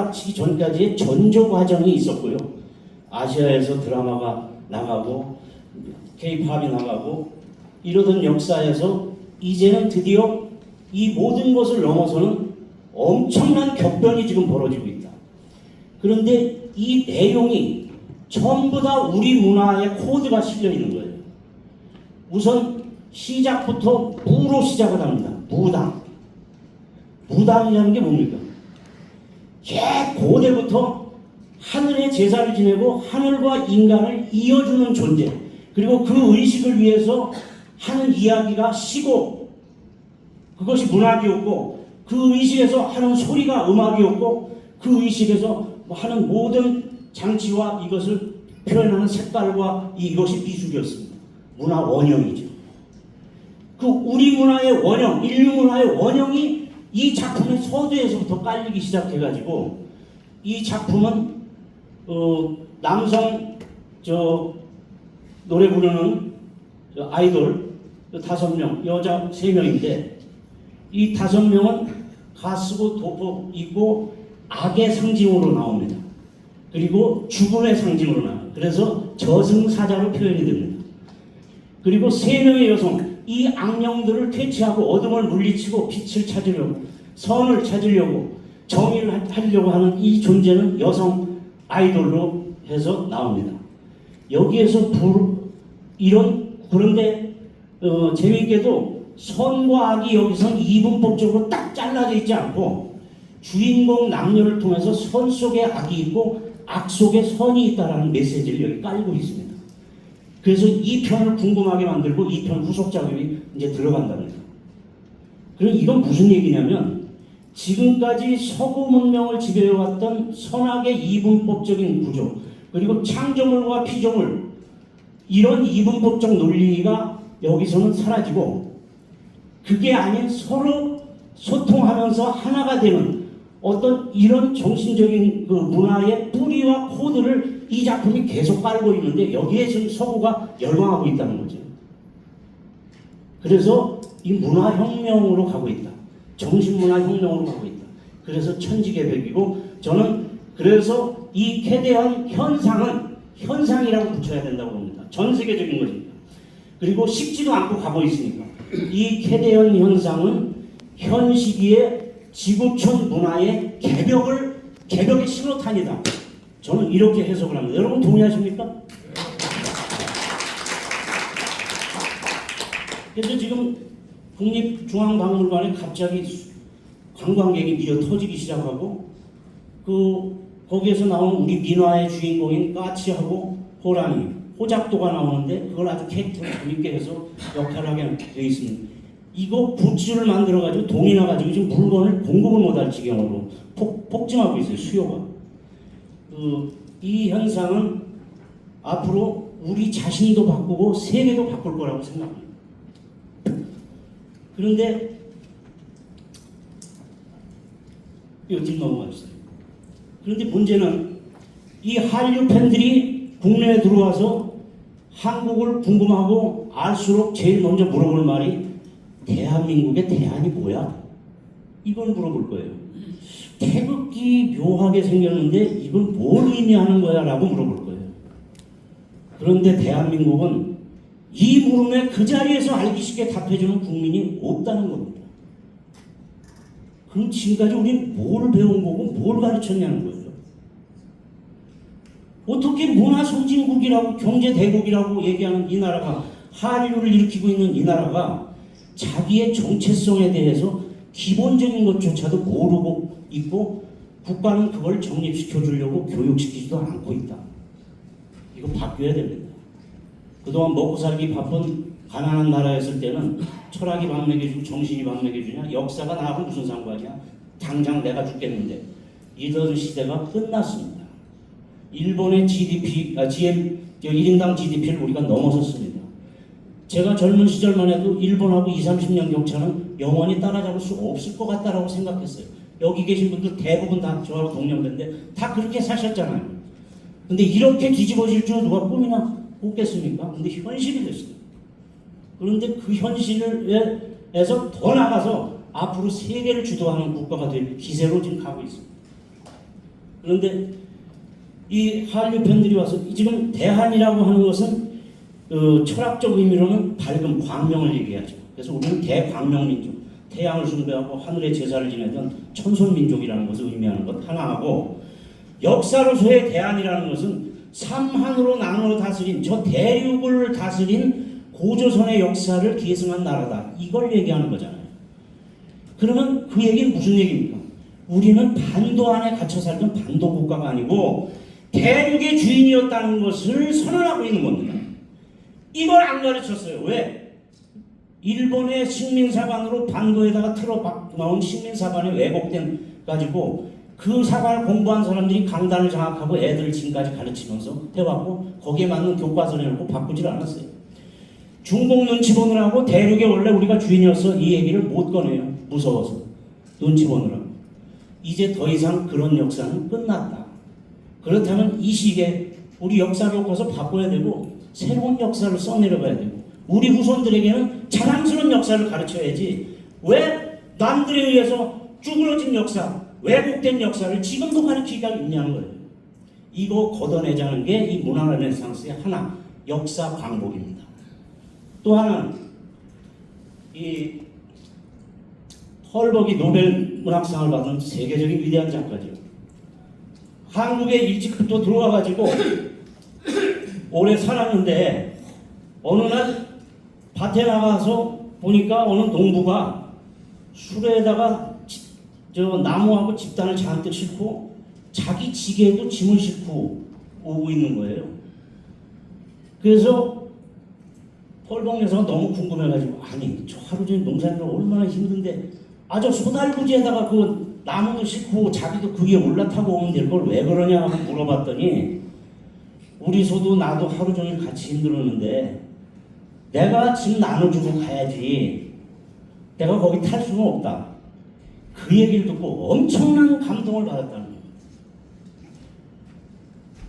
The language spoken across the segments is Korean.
개막치기 전까지의 전조 과정이 있었고요. 아시아에서 드라마가 나가고 K-팝이 나가고 이러던 역사에서 이제는 드디어 이 모든 것을 넘어서는 엄청난 격변이 지금 벌어지고 있다. 그런데 이 내용이 전부 다 우리 문화의 코드가 실려 있는 거예요. 우선 시작부터 무로 시작을 합니다. 무당. 무당이라는 게 뭡니까? 고대부터 하늘의 제사를 지내고 하늘과 인간을 이어주는 존재, 그리고 그 의식을 위해서 하는 이야기가 시고, 그것이 문학이었고, 그 의식에서 하는 소리가 음악이었고, 그 의식에서 하는 모든 장치와 이것을 표현하는 색깔과 이것이 미술이었습니다. 문화 원형이죠. 그 우리 문화의 원형, 인류 문화의 원형이 이 작품의 서두에서부터 깔리기 시작해가지고, 이 작품은 남성 노래 부르는 아이돌 5명, 여자 3명인데, 이 5명은 가쓰고 도포 입고 악의 상징으로 나옵니다. 그리고 죽음의 상징으로 나와요. 그래서 저승사자로 표현이 됩니다. 그리고 3명의 여성, 이 악령들을 퇴치하고 어둠을 물리치고 빛을 찾으려고, 선을 찾으려고, 정의를 하려고 하는 이 존재는 여성 아이돌로 해서 나옵니다. 여기에서 그런데 재미있게도 선과 악이 여기서는 이분법적으로 딱 잘라져 있지 않고, 주인공 남녀를 통해서 선 속에 악이 있고 악 속에 선이 있다라는 메시지를 여기 깔고 있습니다. 그래서 이 편을 궁금하게 만들고 이 편 후속 작업이 이제 들어간답니다. 그럼 이건 무슨 얘기냐면, 지금까지 서구 문명을 지배해왔던 선악의 이분법적인 구조, 그리고 창조물과 피조물, 이런 이분법적 논리가 여기서는 사라지고, 그게 아닌 서로 소통하면서 하나가 되는 어떤 이런 정신적인 그 문화의 뿌리와 코드를 이 작품이 계속 깔고 있는데, 여기에 지금 서구가 열광하고 있다는 거죠. 그래서 이 문화혁명으로 가고 있다. 정신문화혁명으로 가고 있다. 그래서 천지개벽이고, 저는 그래서 이 캐대한 현상은 현상이라고 붙여야 된다고 봅니다. 전 세계적인 것입니다. 그리고 식지도 않고 가고 있으니까 이 캐대현 현상은 현 시기에 지구촌 문화의 개벽의 신호탄이다. 저는 이렇게 해석을 합니다. 여러분 동의하십니까? 그래서 지금 국립중앙박물관에 갑자기 관광객이 미어 터지기 시작하고, 거기에서 나오는 우리 민화의 주인공인 까치하고 호랑이, 호작도가 나오는데 그걸 아주 캐릭터를 재밌게 해서 역할을 하게 되어 있습니다. 이거 굿즈를 만들어가지고 돈이 나가지고 지금 물건을 공급을 못할 지경으로 폭증하고 있어요, 수요가. 이 현상은 앞으로 우리 자신도 바꾸고 세계도 바꿀 거라고 생각합니다. 그런데 이거 뒤로 넘어가 주세요. 그런데 문제는 이 한류 팬들이 국내에 들어와서 한국을 궁금하고 알수록 제일 먼저 물어볼 말이, 대한민국의 대안이 뭐야? 이걸 물어볼 거예요. 태극기 묘하게 생겼는데 이건 뭘 의미하는 거야? 라고 물어볼 거예요. 그런데 대한민국은 이 물음에 그 자리에서 알기 쉽게 답해주는 국민이 없다는 겁니다. 그럼 지금까지 우리는 뭘 배운 거고 뭘 가르쳤냐는 거예요. 어떻게 문화 선진국이라고 경제 대국이라고 얘기하는 이 나라가, 한류를 일으키고 있는 이 나라가 자기의 정체성에 대해서 기본적인 것조차도 모르고 있고, 국가는 그걸 정립시켜 주려고 교육시키지도 않고 있다. 이거 바뀌어야 됩니다. 그동안 먹고 살기 바쁜 가난한 나라였을 때는 철학이 밥 먹여주고 정신이 밥 먹여주냐, 역사가 나하고 무슨 상관이야, 당장 내가 죽겠는데, 이런 시대가 끝났습니다. 일본의 GDP, GM 1인당 GDP를 우리가 넘어섰습니다. 제가 젊은 시절만 해도 일본하고 20-30년 격차는 영원히 따라잡을 수 없을 것 같다라고 생각했어요. 여기 계신 분들 대부분 다 저하고 동년배인데 다 그렇게 사셨잖아요. 근데 이렇게 뒤집어질 줄 누가 꿈이나 꿨겠습니까? 근데 현실이 됐어요. 그런데 그 현실에서 더 나가서 앞으로 세계를 주도하는 국가가 될 기세로 지금 가고 있습니다. 그런데 이 한류 팬들이 와서 지금 대한이라고 하는 것은 철학적 의미로는 밝은 광명을 얘기하죠. 그래서 우리는 대광명민족, 태양을 숭배하고 하늘의 제사를 지내던 천손민족이라는 것을 의미하는 것 하나하고, 역사로서의 대한이라는 것은 삼한으로 나누어 다스린 저 대륙을 다스린 고조선의 역사를 계승한 나라다, 이걸 얘기하는 거잖아요. 그러면 그 얘기는 무슨 얘기입니까? 우리는 반도 안에 갇혀 살던 반도 국가가 아니고 대륙의 주인이었다는 것을 선언하고 있는 겁니다. 이걸 안 가르쳤어요. 왜? 일본의 식민사관으로 반도에다가 틀어 나온 식민사관이 왜곡된 가지고 그 사관을 공부한 사람들이 강단을 장악하고 애들을 지금까지 가르치면서 해왔고, 거기에 맞는 교과서를 해놓고 바꾸질 않았어요. 중국 눈치 보느라고 대륙에 원래 우리가 주인이어서 이 얘기를 못 꺼내요. 무서워서. 눈치 보느라고. 이제 더 이상 그런 역사는 끝났다. 그렇다면 이 시기에 우리 역사를 놓고서 바꿔야 되고 새로운 역사를 써내려가야 되고, 우리 후손들에게는 자랑스러운 역사를 가르쳐야지 왜 남들에 의해서 쭈그러진 역사, 왜곡된 역사를 지금도 가르치기가 있냐는 거예요. 이거 걷어내자는 게 이 문화 르네상스의 하나, 역사 광복입니다. 또 하나는 이 헐버기 노벨 문학상을 받은 세계적인 위대한 작가죠. 한국에 일찍부터 들어와가지고 오래 살았는데 어느 날 밭에 나가서 보니까 어느 농부가 수레에다가 저 나무하고 집단을 잔뜩 싣고 자기 지게에도 짐을 싣고 오고 있는 거예요. 그래서 펄봉 여사가 너무 궁금해가지고, 아니 저 하루 종일 농사일을 얼마나 힘든데 저 소달구지에다가 그 나무도 싣고 자기도 그 위에 올라타고 오면 될 걸 왜 그러냐 하고 물어봤더니, 우리 소도 나도 하루 종일 같이 힘들었는데 내가 짐 나눠주고 가야지 내가 거기 탈 수는 없다. 그 얘기를 듣고 엄청난 감동을 받았다는 거예요.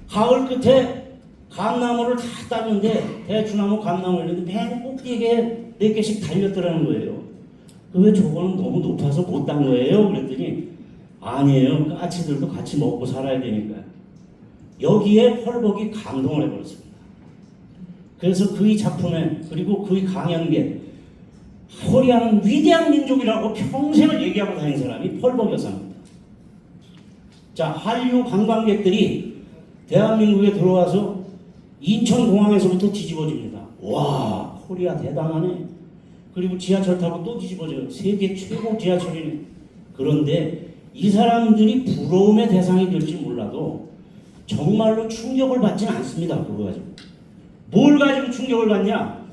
가을 끝에 감나무를 다 땄는데, 대추나무, 감나무 있는데 맨 꼭대기에 4개씩 달렸더라는 거예요. 왜 저거는 너무 높아서 못 딴 거예요? 그랬더니 아니에요. 까치들도 같이 먹고 살아야 되니까요. 여기에 펄벅이 감동을 해버렸습니다. 그래서 그의 작품에, 그리고 그의 강연계, 코리아는 위대한 민족이라고 평생을 얘기하고 다닌 사람이 펄벅 여사입니다. 자, 한류 관광객들이 대한민국에 들어와서 인천공항에서부터 뒤집어집니다. 와, 코리아 대단하네. 그리고 지하철 타고 또 뒤집어져요. 세계 최고 지하철이네. 그런데 이 사람들이 부러움의 대상이 될지 몰라도 정말로 충격을 받지는 않습니다. 그거 가지고. 뭘 가지고 충격을 받냐?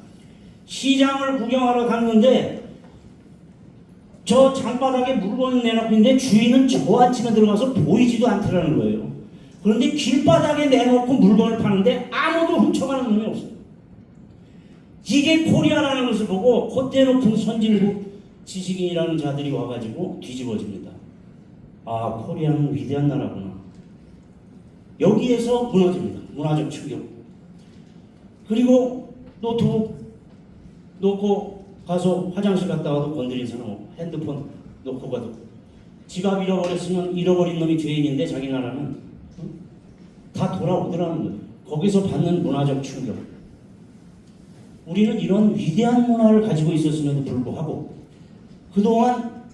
시장을 구경하러 갔는데 저 장바닥에 물건을 내놓고 있는데 주인은 저 아침에 들어가서 보이지도 않더라는 거예요. 그런데 길바닥에 내놓고 물건을 파는데 아무도 훔쳐가는 놈이 없어요. 이게 코리아라는 것을 보고 콧대 높은 선진국 지식인이라는 자들이 와가지고 뒤집어집니다. 아, 코리아는 위대한 나라구나. 여기에서 무너집니다. 문화적 충격. 그리고 노트북 놓고 가서 화장실 갔다 와도 건드린 사람 없고, 핸드폰 놓고 가도, 지갑 잃어버렸으면 잃어버린 놈이 죄인인데 자기 나라는 다 돌아오더라는 거예요. 거기서 받는 문화적 충격. 우리는 이런 위대한 문화를 가지고 있었음에도 불구하고 그동안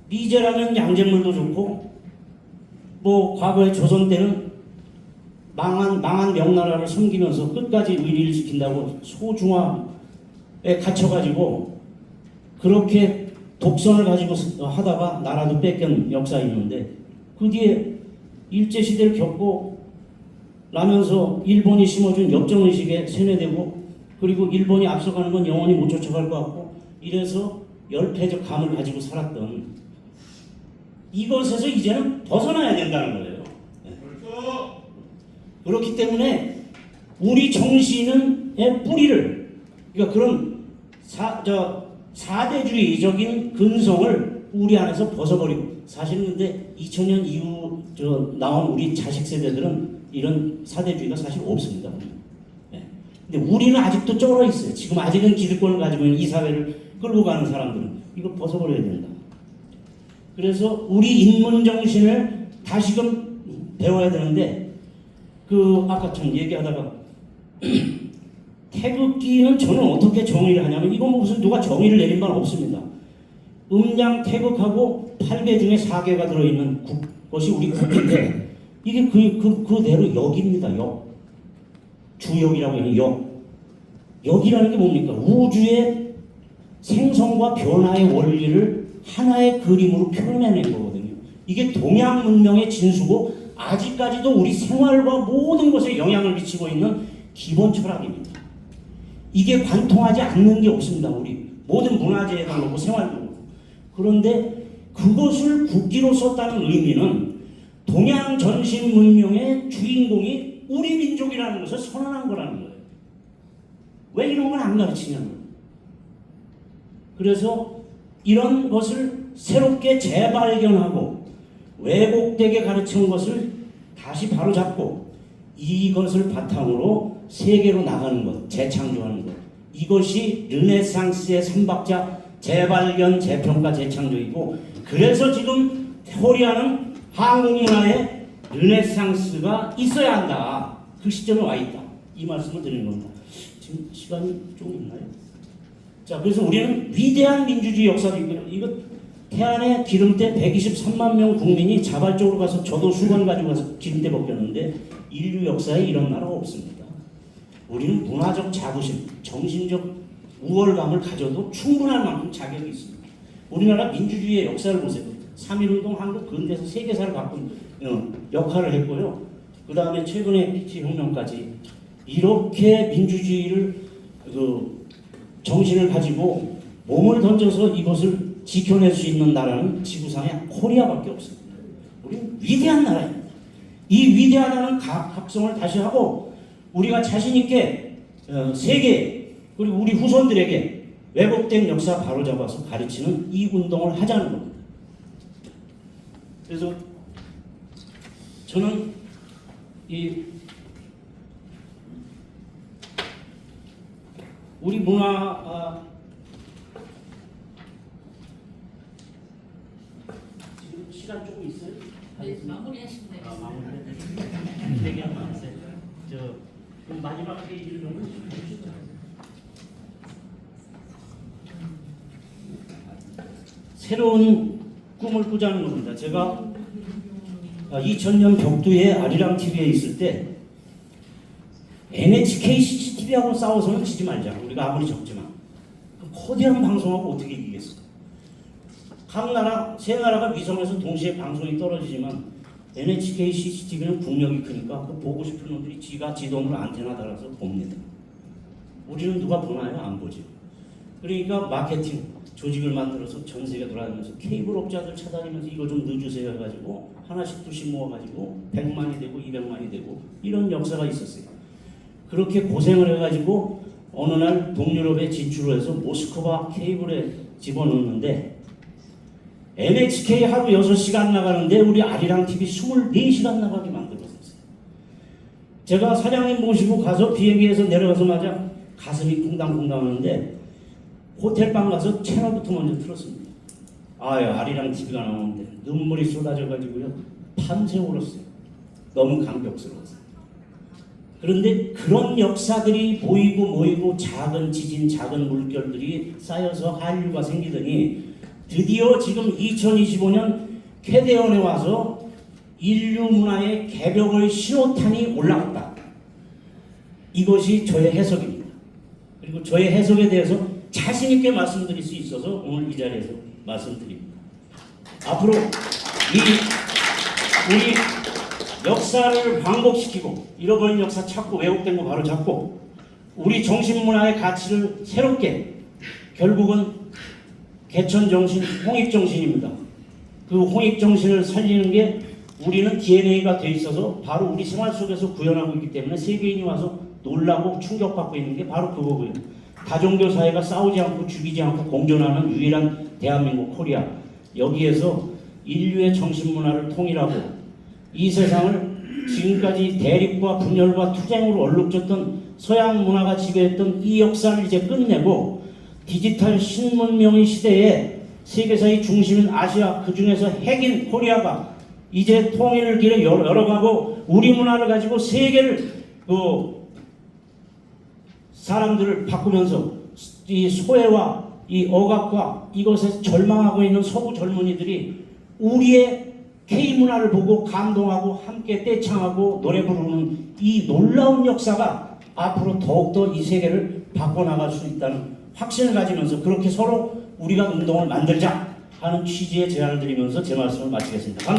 미제라면 양잿물도 좋고, 뭐 과거에 조선 때는 망한 명나라를 섬기면서 끝까지 의리를 지킨다고 소중화에 갇혀가지고 그렇게 독선을 가지고 하다가 나라도 뺏긴 역사 있는데, 그 뒤에 일제시대를 겪고 나면서 일본이 심어준 역정의식에 세뇌되고, 그리고 일본이 앞서가는 건 영원히 못 쫓아갈 것 같고, 이래서 열패적 감을 가지고 살았던 이것에서 이제는 벗어나야 된다는 거예요. 그렇죠. 그렇기 때문에 우리 정신의 뿌리를, 그러니까 그런 사대주의적인 근성을 우리 안에서 벗어버리고, 사실은 근데 2000년 이후 나온 우리 자식 세대들은 이런 사대주의가 사실 없습니다. 근데 우리는 아직도 쩔어 있어요. 지금 아직은 기득권을 가지고 있는 이 사회를 끌고 가는 사람들은 이거 벗어버려야 된다. 그래서 우리 인문 정신을 다시금 배워야 되는데 아까 좀 얘기하다가 태극기는 저는 어떻게 정의를 하냐면 이건 무슨 누가 정의를 내린 건 없습니다. 음양 태극하고 8개 중에 4개가 들어있는 것이 우리 국기인데 이게 그대로 역입니다. 역. 주역이라고 하는 역. 역이라는 게 뭡니까? 우주의 생성과 변화의 원리를 하나의 그림으로 표현해낸 거거든요. 이게 동양 문명의 진수고 아직까지도 우리 생활과 모든 것에 영향을 미치고 있는 기본 철학입니다. 이게 관통하지 않는 게 없습니다. 우리 모든 문화재에도 그렇고 생활도 그렇고. 그런데 그것을 국기로 썼다는 의미는 동양 전신 문명의 주인공이 우리 민족이라는 것을 선언한 거라는 거예요. 왜 이런 건 안 가르치냐는 거예요. 그래서 이런 것을 새롭게 재발견하고 왜곡되게 가르치는 것을 다시 바로잡고 이것을 바탕으로 세계로 나가는 것, 재창조하는 것. 이것이 르네상스의 삼박자 재발견, 재평가, 재창조이고 그래서 지금 코리아는 한국 문화에 르네상스가 있어야 한다. 그 시점에 와 있다. 이 말씀을 드리는 겁니다. 지금 시간이 좀 있나요? 자, 그래서 우리는 위대한 민주주의 역사도 있고요. 이거 태안에 기름때 123만 명 국민이 자발적으로 가서 저도 수건 가지고 가서 기름때 벗겼는데 인류 역사에 이런 나라가 없습니다. 우리는 문화적 자부심, 정신적 우월감을 가져도 충분할 만큼 자격이 있습니다. 우리나라 민주주의의 역사를 보세요. 3.1운동 한국 근대에서 세계사를 바꾼 역할을 했고요. 그 다음에 최근에 PT혁명까지 이렇게 민주주의를 정신을 가지고 몸을 던져서 이것을 지켜낼 수 있는 나라는 지구상에 코리아밖에 없습니다. 우리는 위대한 나라입니다. 이 위대하다는 각성을 다시 하고 우리가 자신 있게 세계 그리고 우리 후손들에게 왜곡된 역사 바로잡아서 가르치는 이 운동을 하자는 겁니다. 그래서 저는 우리 문화 지금 시간 조금 있어요? 네, 마무리하시면 돼요. 마무리. 얘기하면 안 돼요. 그럼 마지막 페이지를 좀 해주시죠. 새로운 꿈을 꾸자는 겁니다. 제가 2000년 벽두에 아리랑 TV에 있을 때 NHK CCTV하고 싸워서는 지지 말자. 우리가 아무리 적지만 거대한 방송하고 어떻게 이기겠어? 각 나라, 세 나라가 위성에서 동시에 방송이 떨어지지만 NHK CCTV는 국력이 크니까 그 보고 싶은 놈들이 지가 지 돈으로 안테나 달아서 봅니다. 우리는 누가 보나요? 안 보죠. 그러니까 마케팅 조직을 만들어서 전 세계 돌아다니면서 케이블 업자들 찾아다니면서 이거 좀 넣어주세요 해가지고 하나씩 둘씩 모아가지고 100만이 되고 200만이 되고 이런 역사가 있었어요. 그렇게 고생을 해가지고 어느 날 동유럽에 진출을 해서 모스크바 케이블에 집어넣는데 NHK 하루 6시간 나가는데 우리 아리랑 TV 24시간 나가게 만들었어요. 제가 사장님 모시고 가서 비행기에서 내려가자마자 가슴이 쿵당쿵당 하는데 호텔방 가서 채널부터 먼저 틀었습니다. 아리랑 TV가 나오는데 눈물이 쏟아져가지고요. 밤새 울었어요. 너무 감격스러워서. 그런데 그런 역사들이 모이고 작은 지진, 작은 물결들이 쌓여서 한류가 생기더니 드디어 지금 2025년 캐대언에 와서 인류 문화의 개벽의 신호탄이 올라갔다. 이것이 저의 해석입니다. 그리고 저의 해석에 대해서 자신 있게 말씀드릴 수 있어서 오늘 이 자리에서 말씀드립니다. 앞으로 우리 역사를 반복시키고 잃어버린 역사 찾고 왜곡된 거 바로 잡고 우리 정신문화의 가치를 새롭게 결국은 개천정신, 홍익정신입니다. 그 홍익정신을 살리는 게 우리는 DNA가 돼 있어서 바로 우리 생활 속에서 구현하고 있기 때문에 세계인이 와서 놀라고 충격받고 있는 게 바로 그거고요. 다종교 사회가 싸우지 않고 죽이지 않고 공존하는 유일한 대한민국 코리아. 여기에서 인류의 정신문화를 통일하고 이 세상을 지금까지 대립과 분열과 투쟁으로 얼룩졌던 서양 문화가 지배했던 이 역사를 이제 끝내고 디지털 신문명의 시대에 세계사의 중심인 아시아 그 중에서 핵인 코리아가 이제 통일을 길에 열어가고 우리 문화를 가지고 세계를 사람들을 바꾸면서 이 소외와 이 억압과 이것에 절망하고 있는 서구 젊은이들이 우리의 K문화를 보고 감동하고 함께 떼창하고 노래 부르는 이 놀라운 역사가 앞으로 더욱더 이 세계를 바꿔나갈 수 있다는 확신을 가지면서 그렇게 서로 우리가 운동을 만들자 하는 취지의 제안을 드리면서 제 말씀을 마치겠습니다.